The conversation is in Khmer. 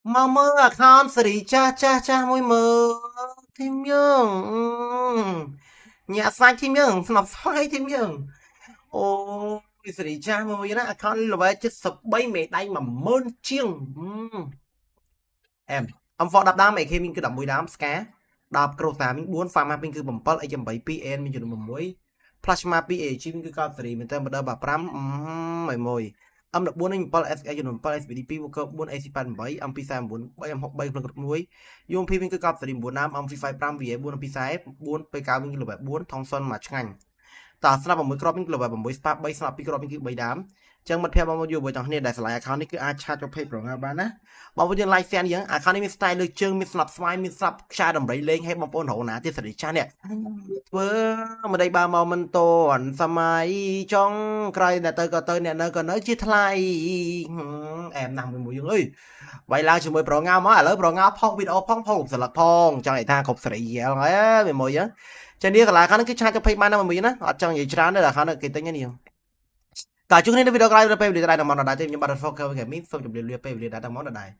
Mà mơ à con xử lý cha cha cha môi mơ thêm nhường nhà sai thêm nhường nó phai thêm nhường ôi xử lý cha môi đó con là vậy chứ sập bay mẹ tay mà mơn chiêng em ông phó đạp đám mẹ khi mình cứ đập mùi đám cá đạp cầu xà mình muốn farm mình cứ bấm bớt ai chấm 7 pn mình chụp một muối plasma pa chi mình cứ cao xử lý mình tên mà đỡ bà pram mày mồi âm được 4 anh 7 s ai chụp 7 sbdp vô cơ 4 ac pan 7 âm pisa 4 7 âm học 7 phần cực muối dùng pin mình cứ cao xử lý 4 năm âm phi 5 vì 4 âm pisa 4 ไปcao mình cứแบบ4ทองซอนมาឆ្ងាញ់តើស្រាប់6គ្រាប់នេះគឺលើ6 spa 3ស្រាប់2គ្រាប់នេះគឺ3ដើមចឹងមិត្តភ័ក្តិបងប្អូនយល់បើចង់គ្នាដែលឆ្លៃ account នេះគឺអាចឆាតចូល page ប្រងាបានណាបងប្អូនយើង like share យើង account នេះមាន style លើជើងមានស្នាប់ស្វាយមានស្រាប់ខ្យាដំរីលេងឲ្យបងប្អូនរហណាទៀតសេរីចាស់នេះធ្វើមិនដេកបើមកមិនតន់សម័យចង់ក្រោយអ្នកទៅក៏ទៅអ្នកនៅក៏នៅជាថ្លៃអែមណាស់មួយយើងអើយវាយឡើងជាមួយប្រងាមកឥឡូវប្រងាផុសវីដេអូផងផុសរូបស្លឹកផងចង់ឲ្យថាគ្រប់សេរីយល់ហើយមួយយើងចានេះកន្លែងខាងនេះគឺឆាតទៅ page បានណាមួយណាអត់ចង់និយាយច្រើនទេតែខាងនេះគេទិញនេះតើជួបគ្នានៅវីដេអូក្រោយទៅពេលវេលាដែរដល់មកដល់ដែរទេខ្ញុំបាទ Focus Gaming សូមជម្រាបលាពេលវេលាដែរដល់មកដល់ដែរ